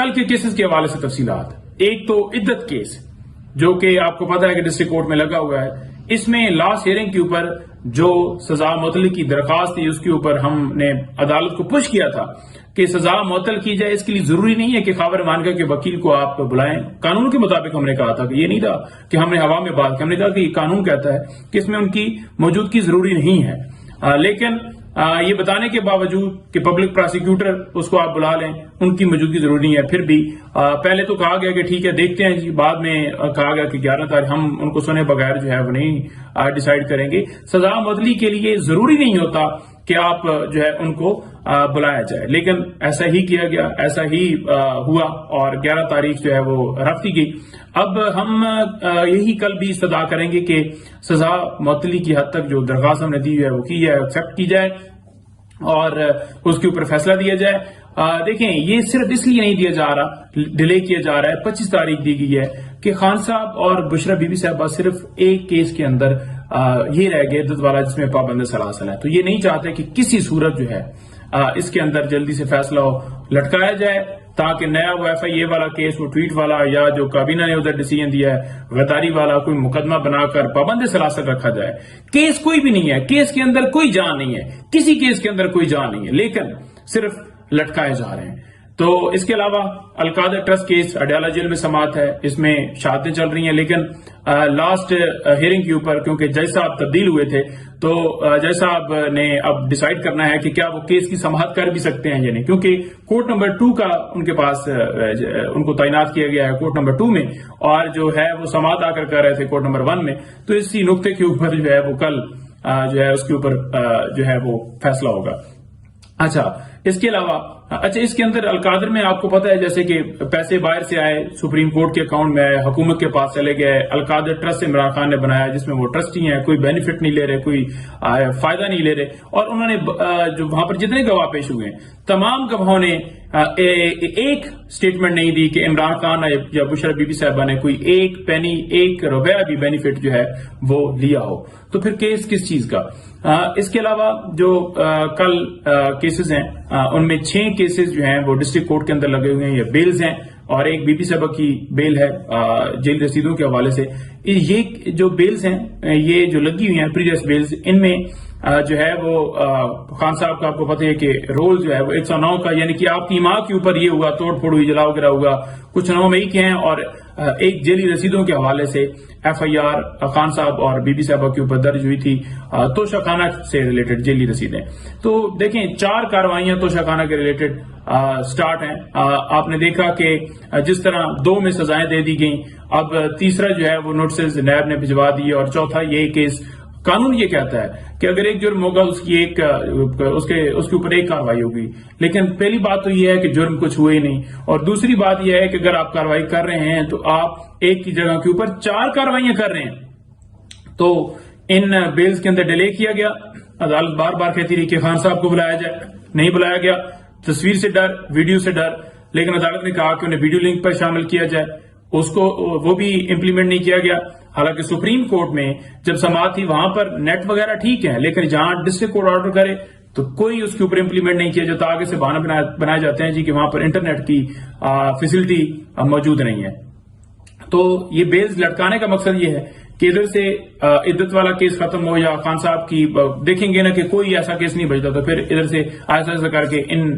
کل کے کیسز کے حوالے سے تفصیلات. ایک تو عدت کیس جو کہ آپ کو پتا ہے کہ ڈسٹرکٹ کورٹ میں لگا ہوا ہے. اس میں لاسٹ ہیئرنگ کے اوپر جو سزا معطلی کی درخواست تھی اس کے اوپر ہم نے عدالت کو پش کیا تھا کہ سزا معطل کی جائے. اس کے لیے ضروری نہیں ہے کہ خاور مانگا کے وکیل کو آپ بلائیں. قانون کے مطابق ہم نے کہا تھا کہ یہ نہیں تھا کہ ہم نے ہوا میں بات کی. ہم نے کہا کہ یہ قانون کہتا ہے کہ اس میں ان کی موجودگی ضروری نہیں ہے. لیکن یہ بتانے کے باوجود کہ پبلک پراسیکیوٹر اس کو آپ بلا لیں, ان کی موجودگی ضروری نہیں ہے. پھر بھی پہلے تو کہا گیا کہ ٹھیک ہے دیکھتے ہیں جی, بعد میں کہا گیا کہ 11 تاریخ ہم ان کو سنے بغیر جو ہے وہ نہیں ڈیسائیڈ کریں گے. سزا معطلی کے لیے ضروری نہیں ہوتا کہ آپ جو ہے ان کو بلایا جائے, لیکن ایسا ہی کیا گیا, ایسا ہی ہوا اور 11 تاریخ جو ہے وہ رکھ دی گئی. اب ہم یہی کل بھی استدعا کریں گے کہ سزا معطلی کی حد تک جو درخواست ہم نے دی ہے وہ کی جائے, ایکسیپٹ کی جائے اور اس کے اوپر فیصلہ دیا جائے. دیکھیں یہ صرف اس لیے نہیں دیا جا رہا, ڈیلے کیا جا رہا ہے. 25 تاریخ دی گئی ہے کہ خان صاحب اور بشرا بی بی صاحبہ صرف ایک کیس کے اندر یہ رہ گئے عدت والا جس میں پابند سلاسل ہے. تو یہ نہیں چاہتے کہ کسی صورت جو ہے اس کے اندر جلدی سے فیصلہ ہو, لٹکایا جائے تاکہ نیا وہ ایف آئی اے والا کیس, وہ ٹویٹ والا یا جو کابینہ نے ادھر ڈیسیژن دیا ہے غداری والا, کوئی مقدمہ بنا کر پابند سلاسل رکھا جائے. کیس کوئی بھی نہیں ہے, کیس کے اندر کوئی جان نہیں ہے, کسی کیس کے اندر کوئی جان نہیں ہے, لیکن صرف لٹکائے جا رہے ہیں. تو اس کے علاوہ القادر ٹرسٹ کیس اڈیالہ جیل میں سماعت ہے, اس میں شہادتیں چل رہی ہیں, لیکن لاسٹ ہیئرنگ کے اوپر کیونکہ جج صاحب تبدیل ہوئے تھے تو جج صاحب نے اب ڈیسائیڈ کرنا ہے کہ کیا وہ کیس کی سماعت کر بھی سکتے ہیں یا نہیں, کیونکہ کورٹ نمبر 2 کا ان کے پاس ان کو تعینات کیا گیا ہے کورٹ نمبر 2 میں, اور جو ہے وہ سماعت آ کر کر رہے تھے کورٹ نمبر 1 میں. تو اسی نقطے کے اوپر جو ہے وہ کل جو ہے اس کے اوپر جو ہے وہ فیصلہ ہوگا. اچھا اس کے علاوہ اس کے اندر القادر میں آپ کو پتا ہے جیسے کہ پیسے باہر سے آئے, سپریم کورٹ کے اکاؤنٹ میں آئے, حکومت کے پاس چلے گئے. القادر ٹرسٹ عمران خان نے بنایا جس میں وہ ٹرسٹی ہیں, کوئی بینیفٹ نہیں لے رہے, کوئی فائدہ نہیں لے رہے, اور انہوں نے جو وہاں پر جتنے گواہ پیش ہوئے ہیں تمام گواہوں نے ایک سٹیٹمنٹ نہیں دی کہ عمران خان یا بشرا بی بی صاحبہ نے کوئی ایک پینی, ایک روپیہ بھی بینیفٹ جو ہے وہ لیا ہو. تو پھر کیس کس چیز کا؟ اس کے علاوہ جو کل کیسز ہیں ان میں 6 کیسز جو ہیں وہ ڈسٹرکٹ کورٹ کے اندر لگے ہوئے ہیں, یہ بیلز ہیں, اور ایک بی بی صاحبہ کی بیل ہے جیل رسیدوں کے حوالے سے. یہ جو بیلز ہیں یہ جو لگی ہوئی ہیں پریویس بیلز, ان میں جو ہے وہ خان صاحب کا آپ کو پتہ ہے کہ رول جو ہے وہ 109 کا, یعنی کہ آپ کی ماں کے اوپر یہ ہوا, توڑ پھوڑ ہوئی, جلاؤ گرا ہوا, کچھ 9 مئی کے ہیں, اور ایک جیلی رسیدوں کے حوالے سے ایف آئی آر خان صاحب اور بی بی صاحبہ کے اوپر درج ہوئی تھی توشہ خانہ سے ریلیٹڈ جیلی رسیدیں. تو دیکھیں 4 کارروائیاں توشہ خانہ کے ریلیٹڈ سٹارٹ ہیں. آپ نے دیکھا کہ جس طرح 2 میں سزائیں دے دی گئیں, اب تیسرا جو ہے وہ نوٹسز نیب نے بھجوا دی, اور چوتھا یہ کیس. قانون یہ کہتا ہے کہ اگر ایک جرم ہوگا اس کے اوپر ایک کارروائی ہوگی, لیکن پہلی بات تو یہ ہے کہ جرم کچھ ہوئے نہیں, اور دوسری بات یہ ہے کہ اگر آپ کارروائی کر رہے ہیں تو آپ ایک کی جگہ کے اوپر 4 کارروائیاں کر رہے ہیں. تو ان بیلز کے اندر ڈیلے کیا گیا. عدالت بار بار کہتی رہی کہ خان صاحب کو بلایا جائے, نہیں بلایا گیا. تصویر سے ڈر, ویڈیو سے ڈر, لیکن عدالت نے کہا کہ انہیں ویڈیو لنک پر شامل کیا جائے, اس کو وہ بھی امپلیمنٹ نہیں کیا گیا. حالانکہ سپریم کورٹ میں جب سماعت تھی وہاں پر نیٹ وغیرہ ٹھیک ہے, لیکن جہاں ڈسٹرکٹ کورٹ آرڈر کرے تو کوئی اس کے اوپر امپلیمنٹ نہیں کیا جاتا. آگے سے بہانے بنائے جاتے ہیں جی کہ وہاں پر انٹرنیٹ کی فیسلٹی موجود نہیں ہے. تو یہ بیلز لٹکانے کا مقصد یہ ہے کہ ادھر سے عدت والا کیس ختم ہو, یا خان صاحب کی دیکھیں گے نا کہ کوئی ایسا کیس نہیں بچتا, تو پھر ادھر سے ایسا ایسا کر کے ان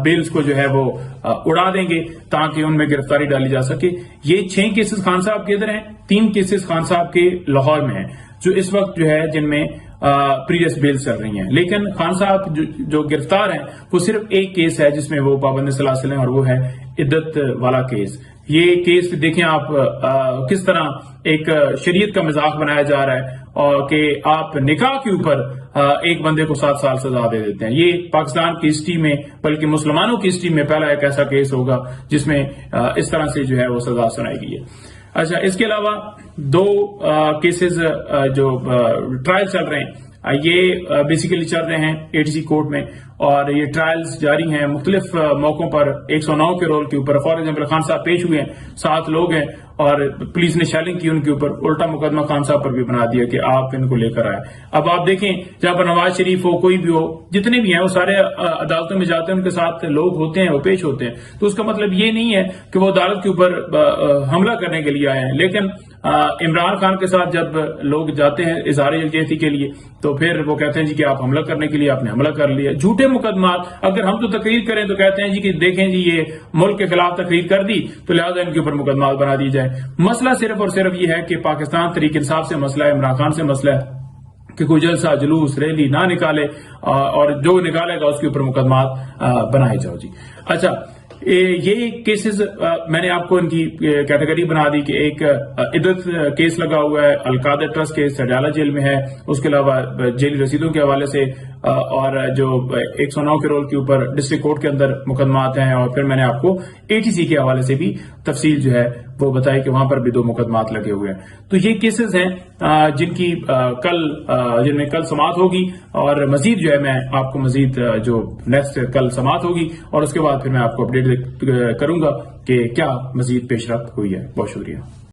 بیلز کو جو ہے وہ اڑا دیں گے تاکہ ان میں گرفتاری ڈالی جا سکے. یہ 6 کیسز خان صاحب کے ادھر ہیں, 3 کیسز خان صاحب کے لاہور میں ہیں جو اس وقت جو ہے جن میں پریویس بیل چل رہی ہیں. لیکن خان صاحب جو گرفتار ہیں وہ صرف ایک کیس ہے جس میں وہ پابند سلاسل ہیں, اور وہ ہے عدت والا کیس. یہ کیس دیکھیں آپ کس طرح ایک شریعت کا مذاق بنایا جا رہا ہے, اور کہ آپ نکاح کے اوپر ایک بندے کو 7 سال سزا دے دیتے ہیں. یہ پاکستان کی ہسٹری میں بلکہ مسلمانوں کی ہسٹری میں پہلا ایک ایسا کیس ہوگا جس میں اس طرح سے جو ہے وہ سزا سنائی گئی ہے. اچھا اس کے علاوہ 2 کیسز جو ٹرائل چل رہے ہیں یہ بیسیکلی چل رہے ہیں ATC کورٹ میں, اور یہ ٹرائلز جاری ہیں مختلف موقعوں پر 109 کے رول کے اوپر. فار ایگزامپل خان صاحب پیش ہوئے ہیں, 7 لوگ ہیں اور پولیس نے شیلنگ کی ان کے اوپر, الٹا مقدمہ خان صاحب پر بھی بنا دیا کہ آپ ان کو لے کر آئے. اب آپ دیکھیں جہاں پر نواز شریف ہو, کوئی بھی ہو, جتنے بھی ہیں وہ سارے عدالتوں میں جاتے ہیں, ان کے ساتھ لوگ ہوتے ہیں, وہ پیش ہوتے ہیں. تو اس کا مطلب یہ نہیں ہے کہ وہ عدالت کے اوپر حملہ کرنے کے لیے آئے ہیں. لیکن عمران خان کے ساتھ جب لوگ جاتے ہیں اظہار یکجہتی کے لیے تو پھر وہ کہتے ہیں جی کہ آپ حملہ کرنے کے لیے آپ نے حملہ کر لیا. جھوٹے مقدمات. اگر ہم تو تقریر کریں تو کہتے ہیں جی کہ دیکھیں جی یہ ملک کے خلاف تقریر کر دی تو لہٰذا ان کے اوپر مقدمات بنا دی جائے. مسئلہ صرف اور صرف یہ ہے کہ پاکستان تحریک انصاف سے مسئلہ ہے, عمران خان سے مسئلہ ہے کہ کوئی جلسہ جلوس ریلی نہ نکالے اور جو نکالے گا اس کے اوپر مقدمات بنائے جاؤ. جی اچھا, یہ کیسز میں نے آپ کو ان کی کیٹیگری بنا دی کہ ایک عدت کیس لگا ہوا ہے, القادر ٹرسٹ کیس سڈیالہ جیل میں ہے, اس کے علاوہ جیلی رسیدوں کے حوالے سے اور جو 109 کے رول کے اوپر ڈسٹرکٹ کورٹ کے اندر مقدمات ہیں, اور پھر میں نے آپ کو ATC کے حوالے سے بھی تفصیل جو ہے وہ بتائی کہ وہاں پر بھی 2 مقدمات لگے ہوئے ہیں. تو یہ کیسز ہیں جن میں کل سماعت ہوگی, اور مزید جو ہے میں آپ کو مزید جو نیکسٹ کل سماعت ہوگی اور اس کے بعد پھر میں آپ کو اپڈیٹ کروں گا کہ کیا مزید پیش رفت ہوئی ہے. بہت شکریہ.